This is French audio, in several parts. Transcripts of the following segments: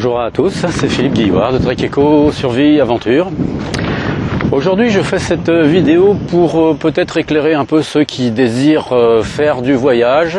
Bonjour à tous, c'est Philippe Guillouard de Trek Eco Survie Aventure. Aujourd'hui je fais cette vidéo pour peut-être éclairer un peu ceux qui désirent faire du voyage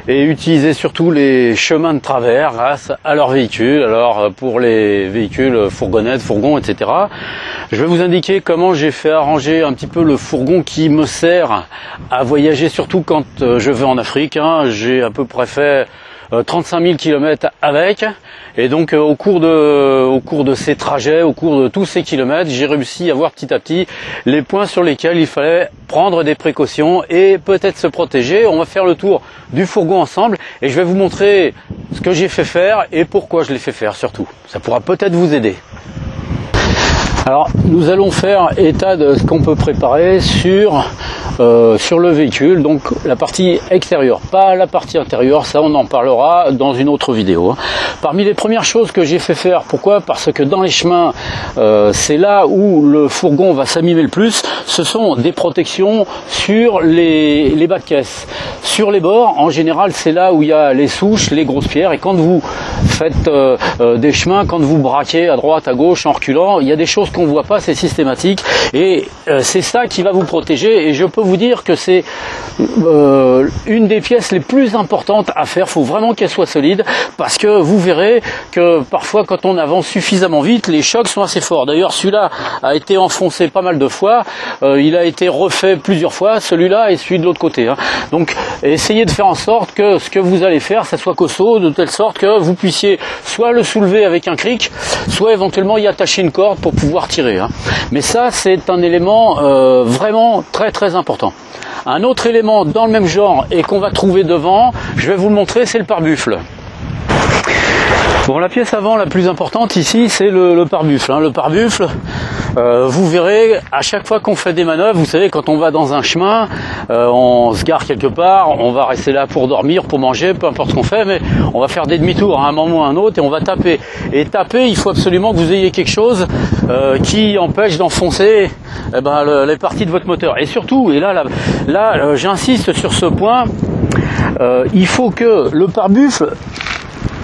et utiliser surtout les chemins de travers grâce à leur véhicule. Alors pour les véhicules fourgonnettes, fourgons, etc. Je vais vous indiquer comment j'ai fait arranger un petit peu le fourgon qui me sert à voyager, surtout quand je vais en Afrique. J'ai à peu près fait 35 000 km avec, et donc au cours de ces trajets, au cours de tous ces kilomètres, j'ai réussi à voir petit à petit les points sur lesquels il fallait prendre des précautions et peut-être se protéger. On va faire le tour du fourgon ensemble et je vais vous montrer ce que j'ai fait faire et pourquoi je l'ai fait faire surtout. Ça pourra peut-être vous aider. Alors nous allons faire état de ce qu'on peut préparer sur le véhicule, donc la partie extérieure, pas la partie intérieure, ça on en parlera dans une autre vidéo. Parmi les premières choses que j'ai fait faire, pourquoi? Parce que dans les chemins, c'est là où le fourgon va s'abîmer le plus, ce sont des protections sur les bas de caisse. Sur les bords, en général, c'est là où il y a les souches, les grosses pierres, et quand vous faites des chemins, quand vous braquez à droite, à gauche, en reculant, il y a des choses qu'on voit pas, c'est systématique, et c'est ça qui va vous protéger, et je peux vous dire que c'est une des pièces les plus importantes à faire. Il faut vraiment qu'elle soit solide, parce que vous verrez que parfois quand on avance suffisamment vite, les chocs sont assez forts. D'ailleurs celui-là a été enfoncé pas mal de fois, il a été refait plusieurs fois, celui-là et celui de l'autre côté. Donc essayez de faire en sorte que ce que vous allez faire, ça soit costaud, de telle sorte que vous puissiez soit le soulever avec un cric, soit éventuellement y attacher une corde pour pouvoir tirer. Mais ça, c'est un élément vraiment très très important. Un autre élément dans le même genre et qu'on va trouver devant, je vais vous le montrer, c'est le pare-buffle. Bon, la pièce avant la plus importante ici, c'est le pare-buffle. Le pare-buffle, vous verrez, à chaque fois qu'on fait des manœuvres, vous savez, quand on va dans un chemin, on se gare quelque part, on va rester là pour dormir, pour manger, peu importe ce qu'on fait, mais on va faire des demi-tours à un moment ou à un autre et on va taper. Et taper, il faut absolument que vous ayez quelque chose qui empêche d'enfoncer les parties de votre moteur. Et surtout, et là j'insiste sur ce point, il faut que le pare-buffle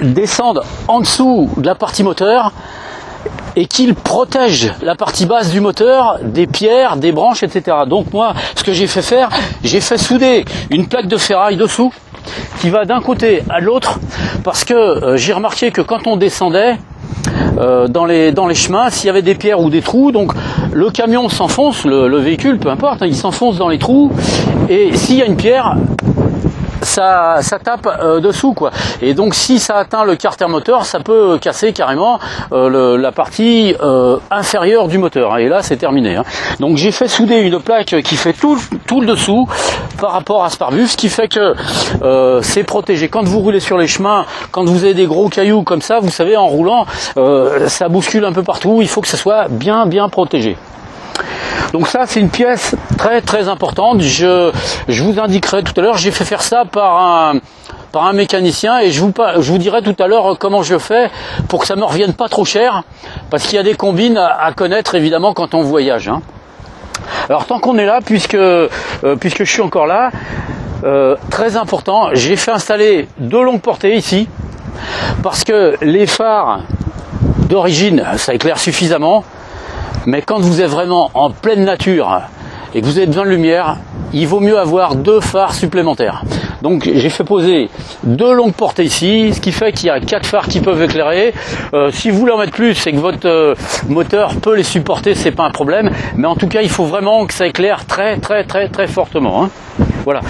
descende en dessous de la partie moteur et qu'il protège la partie basse du moteur des pierres, des branches, etc. Donc moi, ce que j'ai fait faire, j'ai fait souder une plaque de ferraille dessous qui va d'un côté à l'autre, parce que j'ai remarqué que quand on descendait dans les chemins, s'il y avait des pierres ou des trous, donc le camion s'enfonce, le véhicule, peu importe, il s'enfonce dans les trous, et s'il y a une pierre, ça tape dessous, quoi. Et donc si ça atteint le carter moteur, ça peut casser carrément la partie inférieure du moteur, et là c'est terminé. Donc j'ai fait souder une plaque qui fait tout le dessous par rapport à ce pare-buffle, ce qui fait que c'est protégé. Quand vous roulez sur les chemins, quand vous avez des gros cailloux comme ça, vous savez, en roulant, ça bouscule un peu partout, il faut que ça soit bien protégé. Donc ça, c'est une pièce très très importante. Je vous indiquerai tout à l'heure, j'ai fait faire ça par un mécanicien, et je vous dirai tout à l'heure comment je fais pour que ça me revienne pas trop cher, parce qu'il y a des combines à connaître évidemment quand on voyage. Alors tant qu'on est là, puisque je suis encore là, très important, j'ai fait installer 2 longues portées ici, parce que les phares d'origine, ça éclaire suffisamment. Mais quand vous êtes vraiment en pleine nature et que vous avez besoin de lumière, il vaut mieux avoir 2 phares supplémentaires. Donc j'ai fait poser 2 longues portées ici, ce qui fait qu'il y a 4 phares qui peuvent éclairer. Si vous voulez en mettre plus et que votre moteur peut les supporter, c'est pas un problème. Mais en tout cas, il faut vraiment que ça éclaire très fortement. Voilà.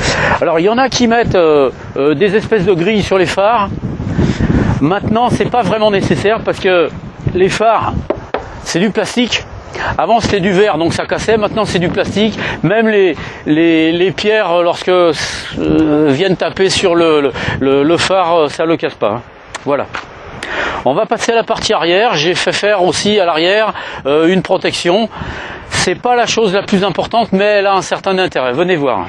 Alors il y en a qui mettent des espèces de grilles sur les phares. Maintenant, c'est pas vraiment nécessaire, parce que les phares, c'est du plastique. Avant c'était du verre, donc ça cassait, maintenant c'est du plastique. Même les pierres, lorsque viennent taper sur le phare, ça ne le casse pas. Voilà. On va passer à la partie arrière. J'ai fait faire aussi à l'arrière une protection. C'est pas la chose la plus importante, mais elle a un certain intérêt. Venez voir.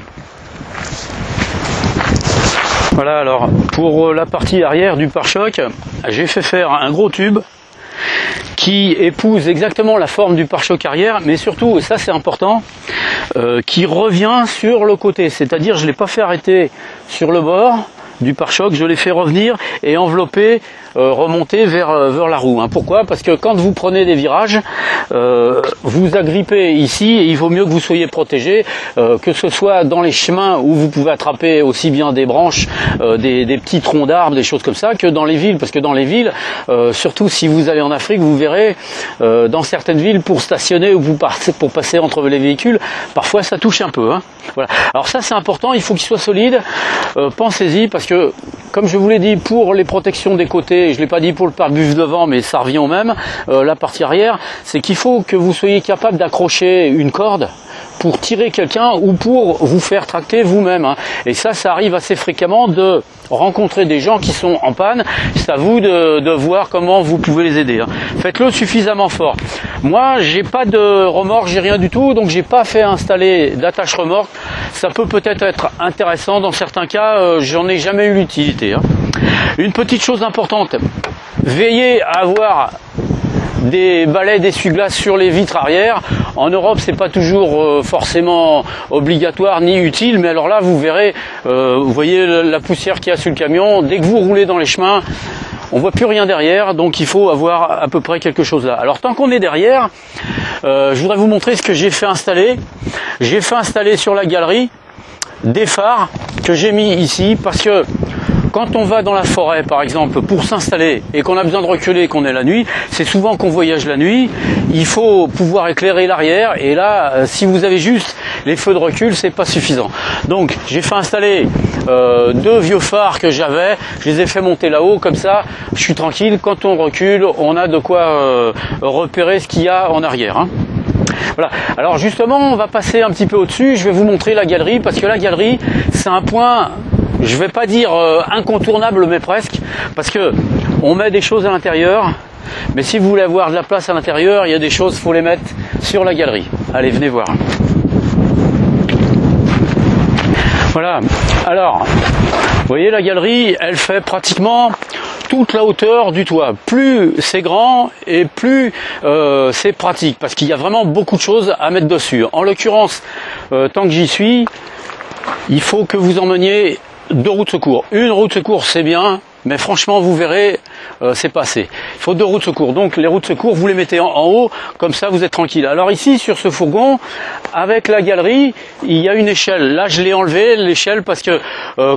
Voilà, alors pour la partie arrière du pare-choc, j'ai fait faire un gros tube qui épouse exactement la forme du pare-choc arrière, mais surtout, et ça c'est important, qui revient sur le côté. C'est-à-dire, je ne l'ai pas fait arrêter sur le bord, du pare-choc, je l'ai fait revenir et envelopper, remonter vers la roue. Hein. Pourquoi? Parce que quand vous prenez des virages, vous agrippez ici et il vaut mieux que vous soyez protégé, que ce soit dans les chemins où vous pouvez attraper aussi bien des branches, des petits troncs d'arbres, des choses comme ça, que dans les villes. Parce que dans les villes, surtout si vous allez en Afrique, vous verrez, dans certaines villes, pour stationner ou pour passer entre les véhicules, parfois ça touche un peu. Hein. Voilà. Alors ça c'est important, il faut qu'il soit solide. Pensez-y, parce que comme je vous l'ai dit, pour les protections des côtés, je ne l'ai pas dit pour le pare-bus devant, mais ça revient au même, la partie arrière, c'est qu'il faut que vous soyez capable d'accrocher une corde pour tirer quelqu'un ou pour vous faire tracter vous-même. Hein. Et ça arrive assez fréquemment de rencontrer des gens qui sont en panne. C'est à vous de voir comment vous pouvez les aider. Hein. Faites-le suffisamment fort. Moi, j'ai pas de remorque, j'ai rien du tout, donc j'ai pas fait installer d'attache remorque. Ça peut peut-être être intéressant dans certains cas, j'en ai jamais eu l'utilité. Hein. Une petite chose importante, veillez à avoir des balais d'essuie-glace sur les vitres arrière. En Europe, c'est pas toujours forcément obligatoire ni utile, mais alors là, vous verrez, vous voyez la poussière qu'il y a sur le camion. Dès que vous roulez dans les chemins, on voit plus rien derrière, donc il faut avoir à peu près quelque chose là. Alors tant qu'on est derrière, je voudrais vous montrer ce que j'ai fait installer. J'ai fait installer sur la galerie des phares que j'ai mis ici, parce que quand on va dans la forêt, par exemple, pour s'installer et qu'on a besoin de reculer, qu'on est la nuit, c'est souvent qu'on voyage la nuit, il faut pouvoir éclairer l'arrière, et là, si vous avez juste les feux de recul, c'est pas suffisant. Donc, j'ai fait installer 2 vieux phares que j'avais, je les ai fait monter là-haut, comme ça, je suis tranquille, quand on recule, on a de quoi repérer ce qu'il y a en arrière. Hein. Voilà. Alors justement, on va passer un petit peu au-dessus, je vais vous montrer la galerie, parce que la galerie, c'est un point, je vais pas dire incontournable, mais presque, parce que on met des choses à l'intérieur, mais si vous voulez avoir de la place à l'intérieur, il y a des choses, faut les mettre sur la galerie. Allez, venez voir. Voilà. Alors, vous voyez, la galerie, elle fait pratiquement toute la hauteur du toit. Plus c'est grand et plus c'est pratique, parce qu'il y a vraiment beaucoup de choses à mettre dessus. En l'occurrence, tant que j'y suis, il faut que vous emmeniez 2 roues de secours. Une roue de secours, c'est bien, mais franchement, vous verrez, c'est pas assez. Il faut 2 roues de secours. Donc les roues de secours, vous les mettez en haut, comme ça vous êtes tranquille. Alors ici, sur ce fourgon, avec la galerie, il y a une échelle. Là, je l'ai enlevé, l'échelle, parce que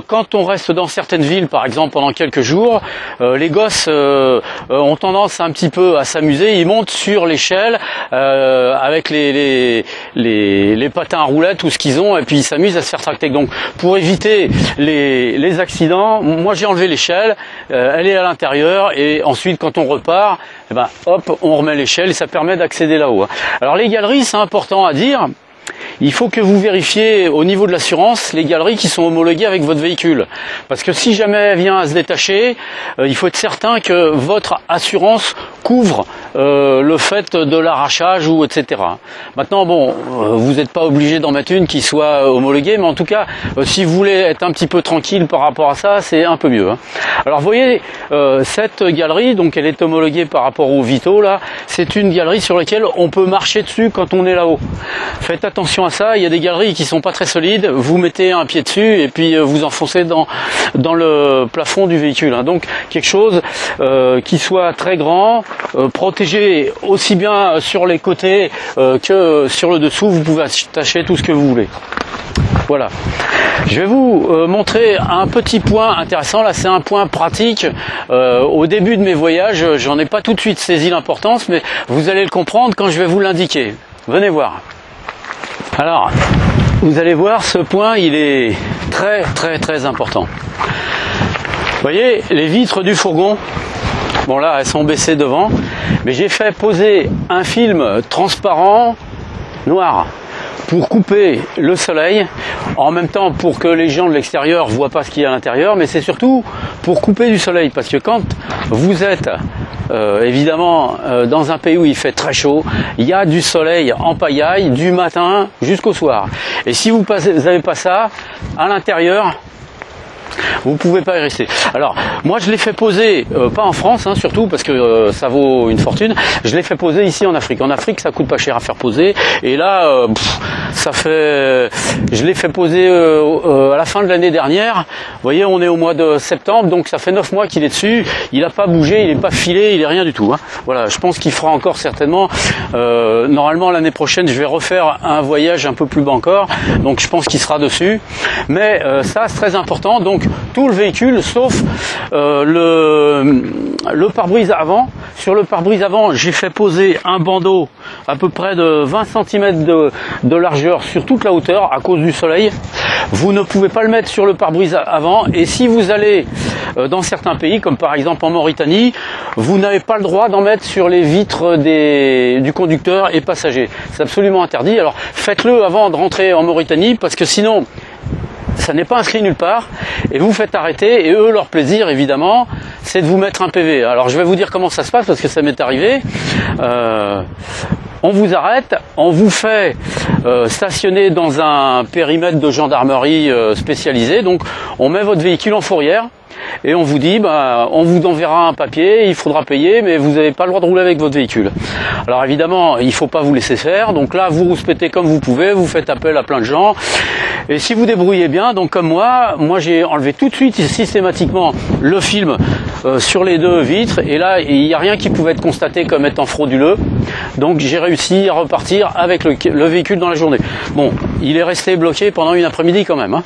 quand on reste dans certaines villes, par exemple pendant quelques jours, les gosses ont tendance un petit peu à s'amuser. Ils montent sur l'échelle avec les patins à roulettes ou ce qu'ils ont, et puis ils s'amusent à se faire tracter. Donc pour éviter les accidents, moi j'ai enlevé l'échelle. Elle est à l'intérieur, et ensuite quand on repart, eh ben, hop, on remet l'échelle et ça permet d'accéder là-haut. Alors les galeries, c'est important à dire. Il faut que vous vérifiez au niveau de l'assurance les galeries qui sont homologuées avec votre véhicule. Parce que si jamais elle vient à se détacher, il faut être certain que votre assurance couvre le fait de l'arrachage ou etc. Maintenant, bon, vous n'êtes pas obligé d'en mettre une qui soit homologuée, mais en tout cas, si vous voulez être un petit peu tranquille par rapport à ça, c'est un peu mieux. Hein. Alors, vous voyez, cette galerie, donc elle est homologuée par rapport au Vito, là, c'est une galerie sur laquelle on peut marcher dessus quand on est là-haut. Faites attention à ça, il y a des galeries qui sont pas très solides, vous mettez un pied dessus et puis vous enfoncez dans le plafond du véhicule. Hein. Donc quelque chose qui soit très grand, protégé aussi bien sur les côtés que sur le dessous, vous pouvez attacher tout ce que vous voulez. Voilà. Je vais vous montrer un petit point intéressant. Là, c'est un point pratique. Au début de mes voyages, j'en ai pas tout de suite saisi l'importance, mais vous allez le comprendre quand je vais vous l'indiquer. Venez voir. Alors, vous allez voir, ce point, il est très très très important. Vous voyez, les vitres du fourgon, bon là, elles sont baissées devant, mais j'ai fait poser un film transparent noir pour couper le soleil, en même temps pour que les gens de l'extérieur voient pas ce qu'il y a à l'intérieur, mais c'est surtout pour couper du soleil, parce que quand vous êtes évidemment dans un pays où il fait très chaud, il y a du soleil en pagaille du matin jusqu'au soir. Et si vous n'avez pas ça, à l'intérieur, Vous pouvez pas y rester. Alors, moi je l'ai fait poser, pas en France, hein, surtout parce que ça vaut une fortune. Je l'ai fait poser ici en Afrique. En Afrique, ça coûte pas cher à faire poser. Et là, ça fait, je l'ai fait poser à la fin de l'année dernière. Vous voyez, on est au mois de septembre, donc ça fait 9 mois qu'il est dessus. Il n'a pas bougé, il n'est pas filé, il est rien du tout. Hein. Voilà, je pense qu'il fera encore certainement. Normalement, l'année prochaine, je vais refaire un voyage un peu plus bas encore. Donc, je pense qu'il sera dessus. Mais ça, c'est très important. Donc, tout le véhicule, sauf le pare-brise avant. Sur le pare-brise avant, j'ai fait poser un bandeau à peu près de 20 cm de largeur sur toute la hauteur à cause du soleil. Vous ne pouvez pas le mettre sur le pare-brise avant, et si vous allez dans certains pays, comme par exemple en Mauritanie, vous n'avez pas le droit d'en mettre sur les vitres du conducteur et passager. C'est absolument interdit. Alors faites-le avant de rentrer en Mauritanie, parce que sinon ça n'est pas inscrit nulle part et vous faites arrêter, et eux, leur plaisir évidemment, c'est de vous mettre un PV. Alors je vais vous dire comment ça se passe parce que ça m'est arrivé. On vous arrête, on vous fait stationner dans un périmètre de gendarmerie spécialisé, donc on met votre véhicule en fourrière et on vous dit, on vous enverra un papier, il faudra payer, mais vous n'avez pas le droit de rouler avec votre véhicule. Alors évidemment, il ne faut pas vous laisser faire, donc là vous rouspétez comme vous pouvez, vous faites appel à plein de gens, et si vous débrouillez bien, donc comme moi j'ai enlevé tout de suite systématiquement le film sur les deux vitres, et là il n'y a rien qui pouvait être constaté comme étant frauduleux, donc j'ai réussi à repartir avec le véhicule dans la journée. Bon, il est resté bloqué pendant une après-midi quand même, hein.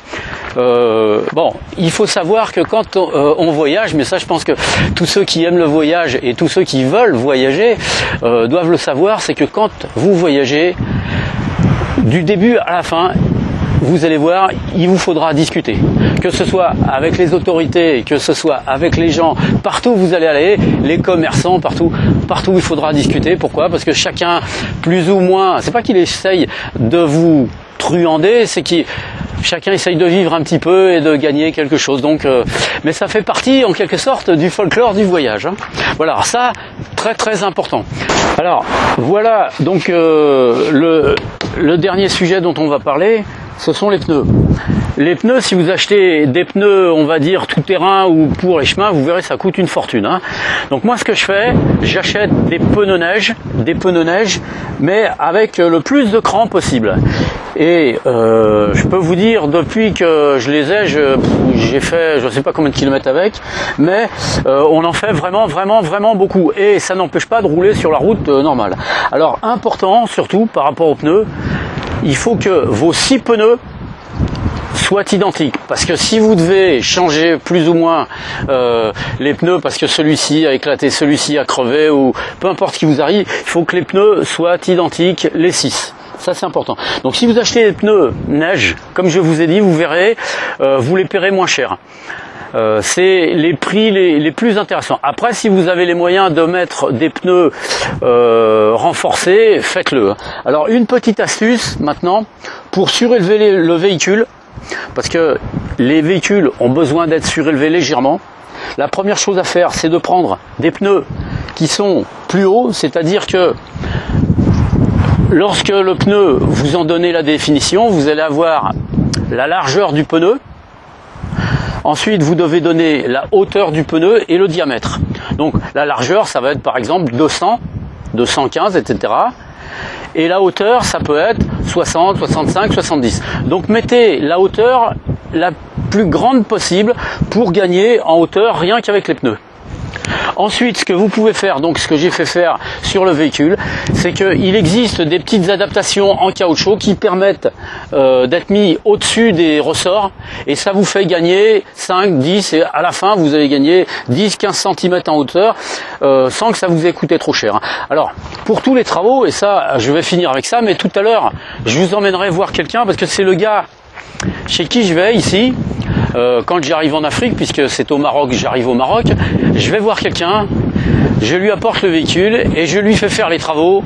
Bon, il faut savoir que quand on voyage, mais ça je pense que tous ceux qui aiment le voyage et tous ceux qui veulent voyager doivent le savoir, c'est que quand vous voyagez, du début à la fin, vous allez voir, il vous faudra discuter. Que ce soit avec les autorités, que ce soit avec les gens, partout où vous allez aller, les commerçants, partout il faudra discuter. Pourquoi? Parce que chacun, plus ou moins, c'est pas qu'il essaye de vous truander, c'est qu'il chacun essaye de vivre un petit peu et de gagner quelque chose. Donc, mais ça fait partie en quelque sorte du folklore du voyage, hein. Voilà, alors ça, très très important. Alors voilà, donc le dernier sujet dont on va parler, ce sont les pneus. Les pneus, si vous achetez des pneus, on va dire tout terrain ou pour les chemins, vous verrez, ça coûte une fortune, hein. Donc moi, ce que je fais, j'achète des pneus neige, mais avec le plus de crans possible. Et je peux vous dire, depuis que je les ai, j'ai fait, je ne sais pas combien de kilomètres avec, mais on en fait vraiment beaucoup. Et ça n'empêche pas de rouler sur la route normale. Alors, important, surtout par rapport aux pneus, il faut que vos 6 pneus soient identiques, parce que si vous devez changer plus ou moins les pneus parce que celui-ci a éclaté, celui-ci a crevé, ou peu importe ce qui vous arrive, il faut que les pneus soient identiques, les 6. Ça c'est important. Donc si vous achetez des pneus neige, comme je vous ai dit, vous verrez, vous les paierez moins cher. C'est les prix les plus intéressants. Après, si vous avez les moyens de mettre des pneus renforcés, faites-le. Alors une petite astuce maintenant pour surélever le véhicule, parce que les véhicules ont besoin d'être surélevés légèrement. La première chose à faire, c'est de prendre des pneus qui sont plus hauts, c'est-à-dire que lorsque le pneu, vous en donnez la définition, vous allez avoir la largeur du pneu. Ensuite, vous devez donner la hauteur du pneu et le diamètre. Donc la largeur, ça va être par exemple 200, 215, etc. Et la hauteur, ça peut être 60, 65, 70. Donc mettez la hauteur la plus grande possible pour gagner en hauteur rien qu'avec les pneus. Ensuite, ce que vous pouvez faire, donc ce que j'ai fait faire sur le véhicule, c'est qu'il existe des petites adaptations en caoutchouc qui permettent d'être mis au-dessus des ressorts, et ça vous fait gagner 5, 10, et à la fin vous allez gagner 10, 15 cm en hauteur sans que ça vous ait coûté trop cher. Alors, pour tous les travaux, et ça je vais finir avec ça, mais tout à l'heure je vous emmènerai voir quelqu'un, parce que c'est le gars chez qui je vais ici. Quand j'arrive en Afrique, puisque c'est au Maroc, j'arrive au Maroc, je vais voir quelqu'un, je lui apporte le véhicule et je lui fais faire les travaux.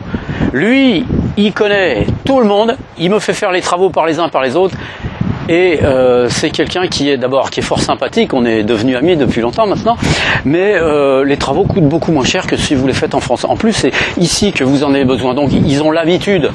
Lui, il connaît tout le monde, il me fait faire les travaux par les uns par les autres, et c'est quelqu'un qui est d'abord qui est fort sympathique, on est devenus amis depuis longtemps maintenant, mais les travaux coûtent beaucoup moins cher que si vous les faites en France. En plus, c'est ici que vous en avez besoin, donc ils ont l'habitude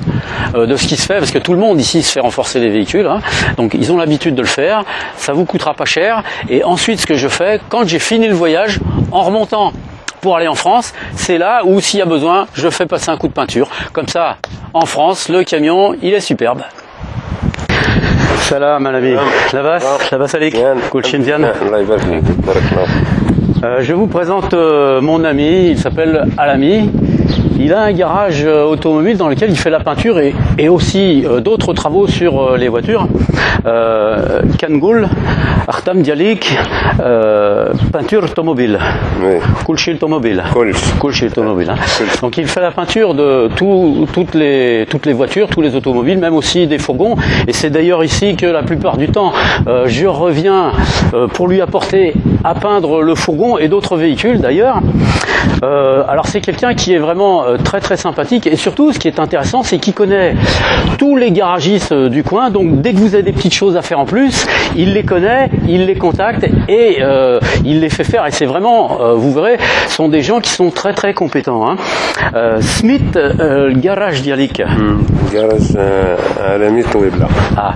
de ce qui se fait, parce que tout le monde ici se fait renforcer les véhicules, hein. Donc ils ont l'habitude de le faire, ça vous coûtera pas cher, et ensuite ce que je fais, quand j'ai fini le voyage, en remontant pour aller en France, c'est là où s'il y a besoin, je fais passer un coup de peinture. Comme ça, en France, le camion, il est superbe. Salam, mon ami. Labas alik. Kul Shinzian. Je vous présente mon ami, il s'appelle Alami. Il a un garage automobile dans lequel il fait la peinture et aussi d'autres travaux sur les voitures. Kangul, Artam Dialik, peinture automobile. Kulshil automobile. Kulshil automobile. Donc il fait la peinture de toutes les voitures, tous les automobiles, même aussi des fourgons. Et c'est d'ailleurs ici que la plupart du temps, je reviens pour lui apporter à peindre le fourgon et d'autres véhicules d'ailleurs. Alors c'est quelqu'un qui est vraiment très très sympathique, et surtout ce qui est intéressant, c'est qu'il connaît tous les garagistes du coin. Donc dès que vous avez des petites choses à faire en plus, il les connaît, il les contacte et il les fait faire, et c'est vraiment, vous verrez, ce sont des gens qui sont très très compétents, hein. Smith, garage dialik. Garage Alami Touebla. Ah.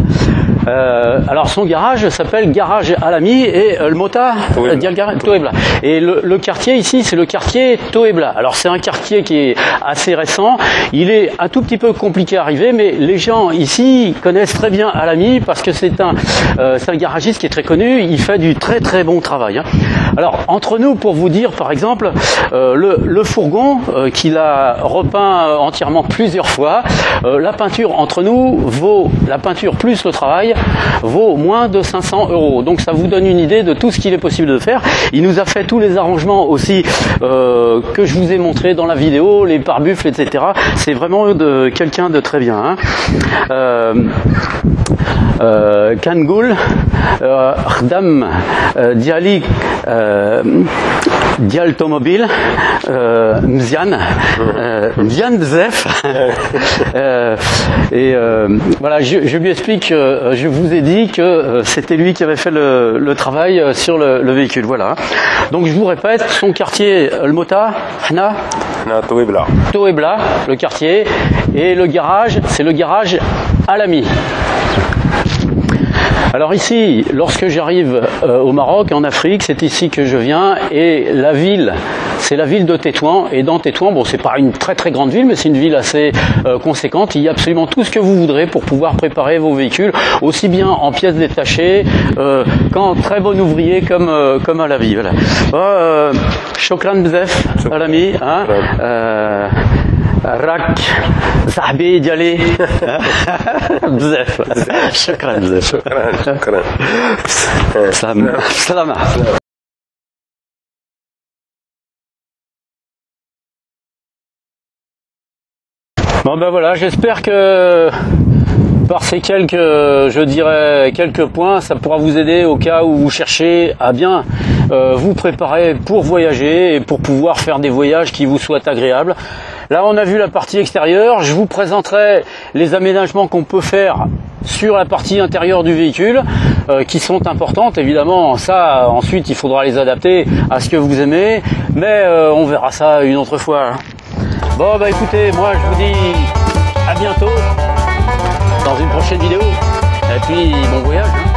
Alors son garage s'appelle Garage Alami et le Mota Touebla. Et le quartier ici, c'est le quartier Touebla. Alors c'est un quartier qui est assez récent, il est un tout petit peu compliqué à arriver, mais les gens ici connaissent très bien Alami parce que c'est un garagiste qui est très connu, il fait du très très bon travail, hein. Alors entre nous, pour vous dire par exemple, le fourgon qu'il a repeint entièrement plusieurs fois, la peinture entre nous vaut, la peinture plus le travail vaut moins de 500 €. Donc ça vous donne une idée de tout ce qu'il est possible de faire. Il nous a fait tous les arrangements aussi que je vous ai montré dans la vidéo, les pare-buffles, etc. C'est vraiment quelqu'un de très bien, hein. Kangul, Khdam, Dialik, Dial Tomobil, Mzian, Mzian Bzef. Et voilà, je lui explique, je vous ai dit que c'était lui qui avait fait le travail sur le véhicule. Voilà. Donc je vous répète, son quartier, le Mota, Hna, Touebla. Touebla, le quartier, et le garage, c'est le garage Alami. Alors ici, lorsque j'arrive au Maroc, en Afrique, c'est ici que je viens, et la ville, c'est la ville de Tétouan. Et dans Tétouan, bon, c'est pas une très très grande ville, mais c'est une ville assez conséquente. Il y a absolument tout ce que vous voudrez pour pouvoir préparer vos véhicules, aussi bien en pièces détachées qu'en très bon ouvrier comme à la vie. Voilà. Shokran bzef, Alami, hein. Rak, Zahbi, Diali, bzef. Shukran bzef. Shukran. Salama. Bon ben voilà, j'espère que par ces quelques points, ça pourra vous aider au cas où vous cherchez à bien vous préparer pour voyager et pour pouvoir faire des voyages qui vous soient agréables. Là, on a vu la partie extérieure. Je vous présenterai les aménagements qu'on peut faire sur la partie intérieure du véhicule, qui sont importantes. Évidemment, ça, ensuite, il faudra les adapter à ce que vous aimez. Mais on verra ça une autre fois. Bon, bah écoutez, moi, je vous dis à bientôt dans une prochaine vidéo. Et puis, bon voyage, hein.